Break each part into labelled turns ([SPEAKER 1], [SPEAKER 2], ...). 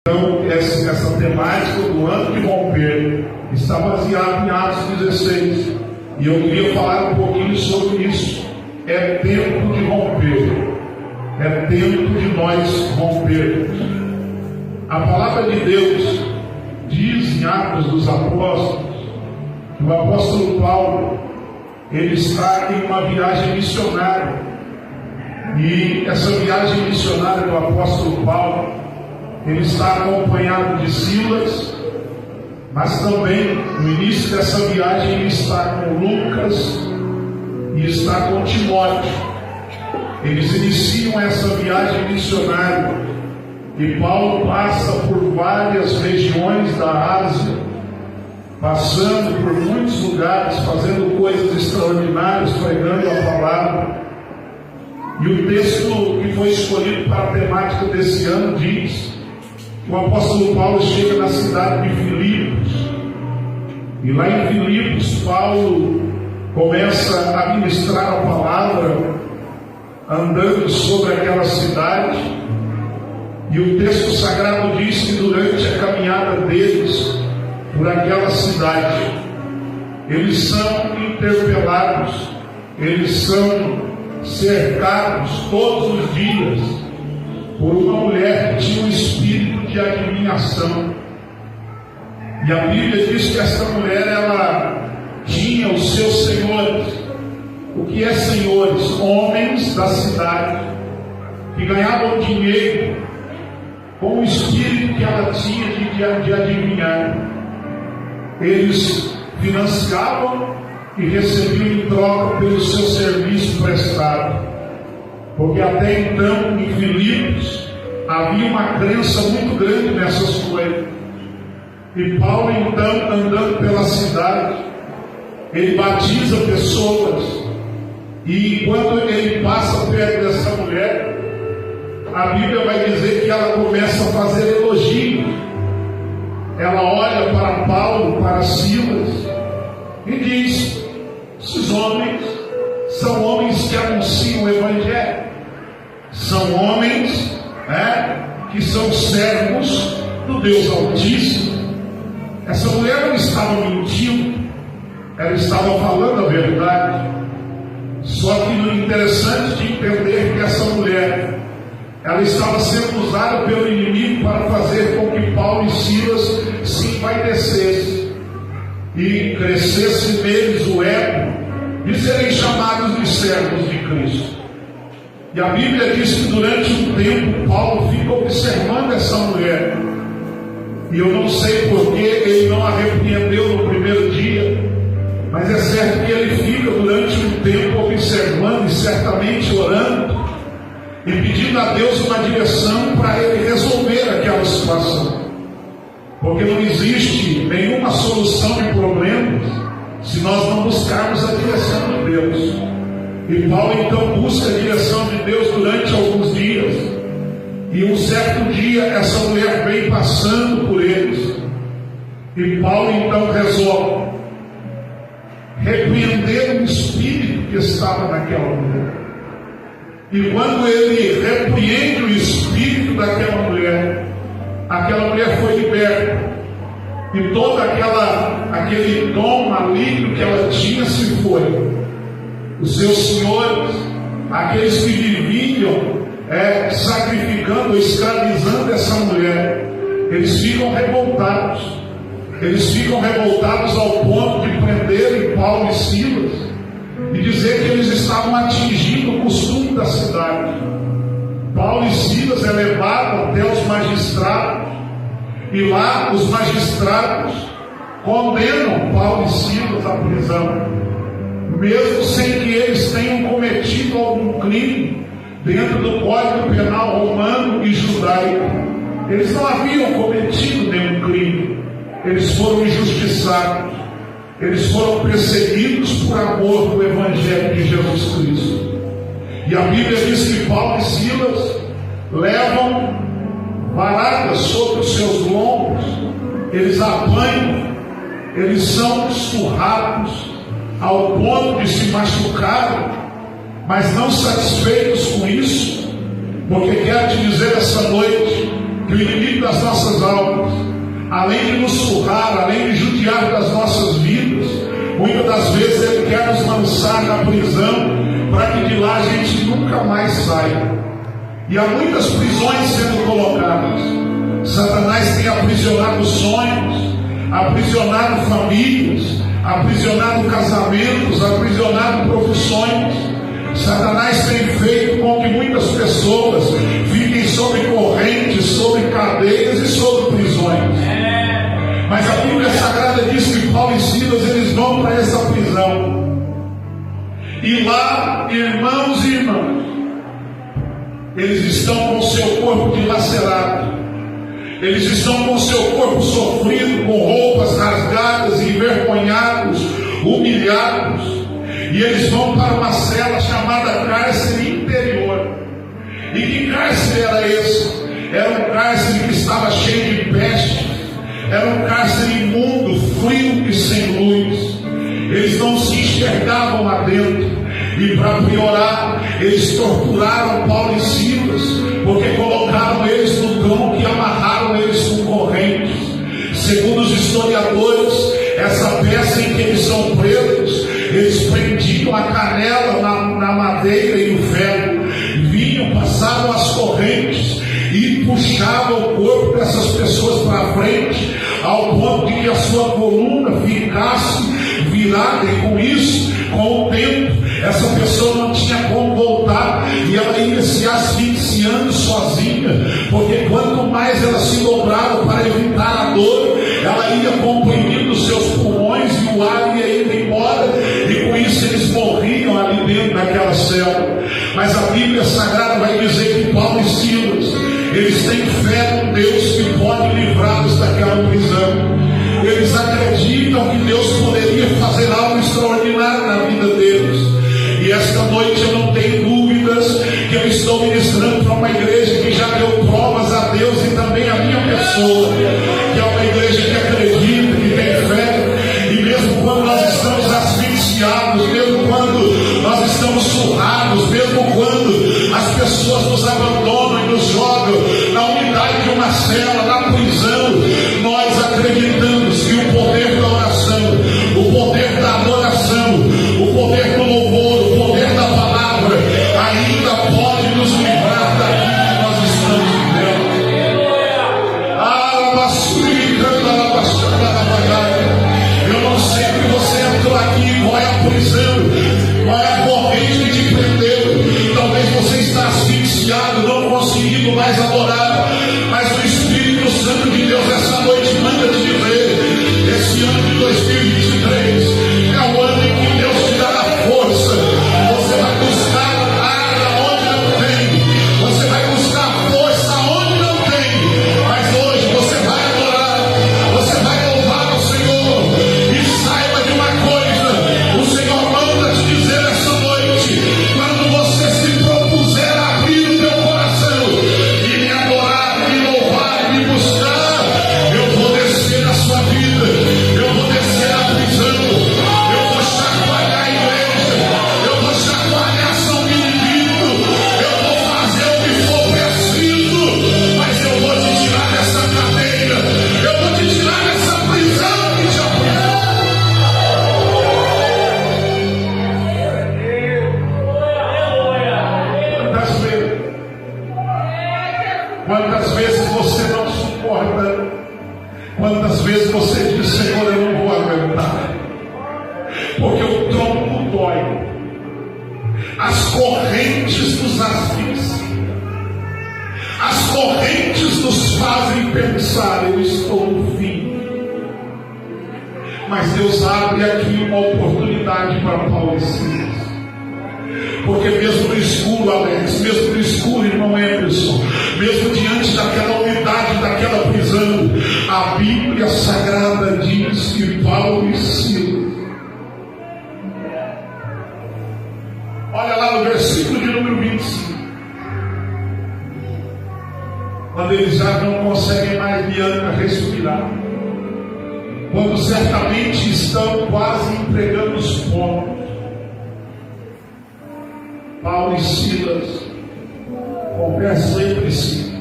[SPEAKER 1] Então, essa temática do ano de romper está baseada em Atos 16. E eu queria falar um pouquinho sobre isso. É tempo de romper. É tempo de nós rompermos. A palavra de Deus diz em Atos dos Apóstolos que o apóstolo Paulo, ele está em uma viagem missionária. E essa viagem missionária do apóstolo Paulo, ele está acompanhado de Silas, mas também no início dessa viagem ele está com Lucas e está com Timóteo. Eles iniciam essa viagem missionária e Paulo passa por várias regiões da Ásia, passando por muitos lugares, fazendo coisas extraordinárias, pregando a palavra. E o texto que foi escolhido para a temática desse ano diz: o apóstolo Paulo chega na cidade de Filipos, e lá em Filipos Paulo começa a ministrar a palavra, andando sobre aquela cidade. E o texto sagrado diz que durante a caminhada deles por aquela cidade, eles são interpelados, eles são cercados todos os dias por uma mulher que tinha um espírito de adivinhação. E a Bíblia diz que essa mulher, ela tinha os seus senhores. O que é senhores? Homens da cidade que ganhavam dinheiro com o espírito que ela tinha de adivinhar. Eles financiavam e recebiam em troca pelo seu serviço prestado. Porque até então, em Filipos, havia uma crença muito grande nessas coisas. E Paulo, então, andando pela cidade, ele batiza pessoas. E quando ele passa perto dessa mulher, a Bíblia vai dizer que ela começa a fazer elogios. Ela olha para Paulo, para Silas, e diz: esses homens são homens que anunciam o Evangelho, são homens que são servos do Deus Altíssimo. Essa mulher não estava mentindo, ela estava falando a verdade. Só que o interessante de entender que essa mulher, ela estava sendo usada pelo inimigo para fazer com que Paulo e Silas se envaidecessem e crescesse neles o ego de serem chamados de servos de Cristo. E a Bíblia diz que durante um tempo Paulo fica observando essa mulher. E eu não sei porque ele não a repreendeu no primeiro dia, mas é certo que ele fica durante um tempo observando e certamente orando e pedindo a Deus uma direção para ele resolver aquela situação. Porque não existe nenhuma solução de problemas se nós não buscarmos a direção de Deus. E Paulo então busca a direção de Deus durante alguns dias. E um certo dia essa mulher vem passando por eles. E Paulo então resolve repreender o espírito que estava naquela mulher. E quando ele repreende o espírito daquela mulher, aquela mulher foi liberta. E todo aquele dom maligno que ela tinha se foi. Os seus senhores, aqueles que viviam sacrificando, escravizando essa mulher, eles ficam revoltados. Eles ficam revoltados ao ponto de prenderem Paulo e Silas e dizer que eles estavam atingindo o costume da cidade. Paulo e Silas é levado até os magistrados, e lá os magistrados condenam Paulo e Silas à prisão, mesmo sem que eles tenham cometido algum crime dentro do Código Penal romano e judaico. Eles não haviam cometido nenhum crime, eles foram injustiçados, eles foram perseguidos por amor do Evangelho de Jesus Cristo. E a Bíblia diz que Paulo e Silas levam varadas sobre os seus lombos, eles apanham, eles são surrados ao ponto de se machucarem, mas não satisfeitos com isso, porque quero te dizer essa noite que o inimigo das nossas almas, além de nos surrar, além de judiar das nossas vidas, muitas das vezes ele quer nos lançar na prisão, para que de lá a gente nunca mais saia. E há muitas prisões sendo colocadas. Satanás tem aprisionado sonhos, aprisionado famílias, aprisionado casamentos, aprisionado profissões. Satanás tem feito com que muitas pessoas fiquem sob correntes, sob cadeias e sob prisões. Mas a Bíblia Sagrada diz que Paulo e Silas, eles vão para essa prisão. E lá, irmãos e irmãs, eles estão com o seu corpo dilacerado, eles estão com o seu corpo sofrido, com roupas rasgadas, envergonhados, humilhados, e eles vão para uma cela chamada cárcere interior. E que cárcere era esse? Era um cárcere que estava cheio de peste, era um cárcere imundo, frio e sem luz. Eles não se enxergavam lá dentro. E para piorar, eles torturaram Paulo e Silas, porque colocaram eles no tronco e amarraram eles com correntes. Segundo os historiadores, essa peça em que eles são presos, eles prendiam a canela na madeira e no ferro, vinham, passavam as correntes e puxavam o corpo dessas pessoas para frente, ao ponto de que a sua coluna ficasse virada, e com isso, com o tempo, essa pessoa não tinha como voltar, e ela ia se asfixiando sozinha, porque quanto mais ela se dobrava para evitar a dor, ela ia comprimindo seus pulmões e o ar ia indo embora, e com isso eles morriam ali dentro daquela cela. Mas a Bíblia Sagrada vai dizer que Paulo e Silas, eles têm fé no Deus que pode livrá-los daquela prisão. Eles acreditam que Deus poderia fazer algo extraordinário na vida deles. E esta noite eu não tenho dúvidas que eu estou ministrando para uma igreja que já deu provas a Deus e também a minha pessoa, que é uma igreja que acredita, que tem fé, e mesmo quando nós estamos asfixiados, mesmo quando nós estamos surrados, mesmo quando as pessoas nos abandonam e nos jogam na unidade de uma cela, na prisão, nós acreditamos que o poder da oração, o poder da adoração, o poder do louvor, o poder da palavra ainda pode nos livrar daquilo que nós estamos vivendo. Eu não sei que você entrou aqui, qual é a prisão, qual é a corrente que te prendeu. Talvez você está asfixiado, não conseguindo mais adorar, mas o Espírito Santo de Deus essa noite manda te dizer: esse ano de 2023 é o ano em que Deus te dará força. Você vai buscar água onde não tem, você vai buscar força onde não tem, mas hoje você vai adorar, você vai louvar o Senhor. E saiba de uma coisa: o Senhor manda te dizer essa noite, quando você se propuser a abrir o teu coração e me adorar, me louvar, me buscar, eu vou descer na sua vida, eu vou descer a prisão, eu vou chacoalhar a igreja, eu vou chacoalhar São Benedito, eu vou fazer o que for preciso, mas eu vou te tirar dessa cadeira, eu vou te tirar dessa prisão que te aprisionou. Quantas vezes você não suporta? Quantas vezes você diz: Senhor, eu não vou aguentar, porque o tronco dói, as correntes nos asfixiam, as correntes nos fazem pensar: eu estou no fim. Mas Deus abre aqui uma oportunidade para Paulo e Silas, porque mesmo no escuro, Alex, mesmo no escuro, irmão Emerson, mesmo diante daquela unidade, daquela prisão, a Bíblia Sagrada diz que Paulo e Silas, olha lá no versículo de número 25, quando eles já não conseguem mais respirar, quando certamente estão quase entregando os pontos, Paulo e Silas conversam entre si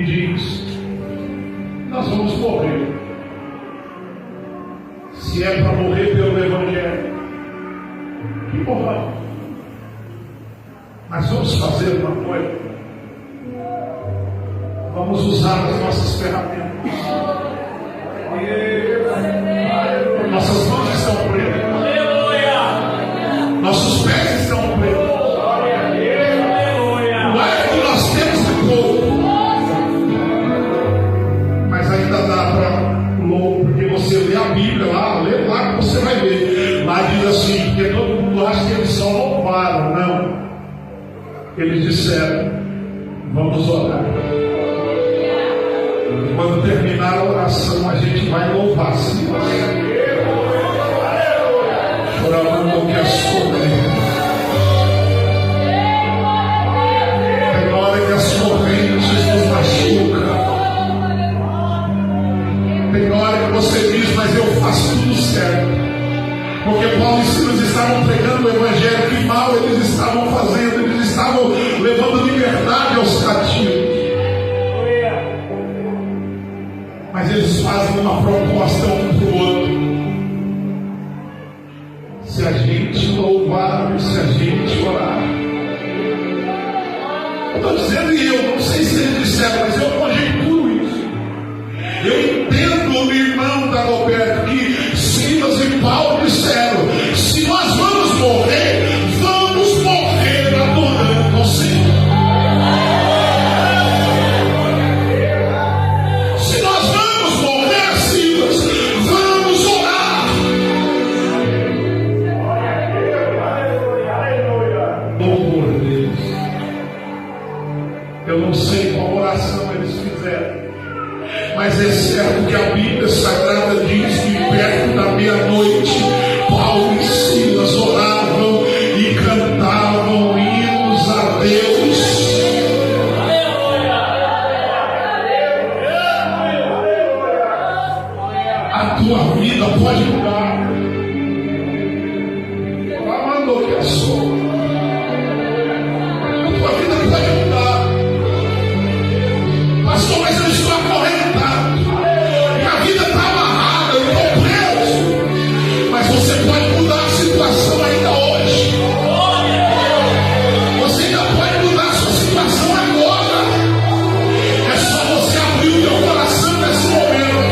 [SPEAKER 1] e diz: nós vamos morrer. Se é para morrer pelo Evangelho, que morramos. Mas vamos fazer uma coisa. Vamos usar as nossas ferramentas. Nossas mãos estão presas. Nossos pés estão presos. Não é que nós temos de pouco, mas ainda dá para louco, porque você lê a Bíblia lá, lê lá que você vai ver. Lá diz assim, porque todo mundo acha que eles só louvaram. Não. Eles disseram: vamos orar. Quando terminar a oração, a gente vai louvar, Senhor. Chorando que as correntes. Tem hora que as correntes nos machucam. Tem hora que você diz: mas eu faço tudo certo. Porque Paulo e Silas estavam pregando o Evangelho. Que mal eles estavam fazendo? Eles estavam levando liberdade aos cativos. Mas eles fazem uma proposta um para o outro: se a gente louvar, se a gente orar. Eu estou dizendo, e eu não sei se eles disseram, mas eu conjecturo isso. Eu entendo, meu irmão Dagoberto, que Silas e Paulo disseram: se nós vamos morrer adorando ao Senhor. Eu não sei qual oração eles fizeram, mas é certo que a Bíblia Sagrada diz que perto da meia-noite Paulo e Silas oravam e cantavam hinos a Deus. A tua vida pode mudar. Mandou que a sua. A tua vida pode mudar. Pastor, mas eu estou acorrentado. Minha vida está amarrada, eu estou preso. Mas você pode mudar a situação ainda hoje. Você ainda pode mudar a sua situação agora. É só você abrir o teu coração nesse momento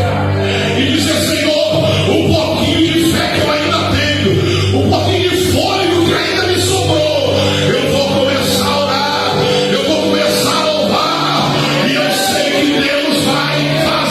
[SPEAKER 1] e dizer: Senhor, um pouquinho de fé que eu ainda tenho, um pouquinho de fôlego que ainda me sobrou, eu vou começar a orar, eu vou começar a louvar, e eu sei que Deus vai fazer.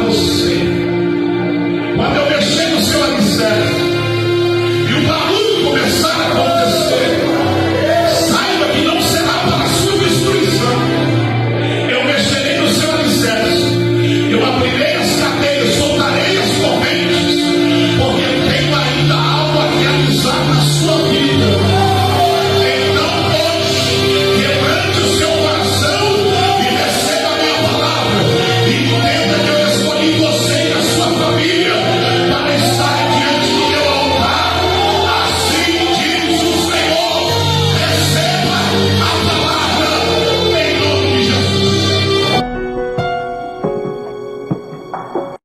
[SPEAKER 1] você. Quando eu mexer no seu alicerce e o barulho começar a acontecer,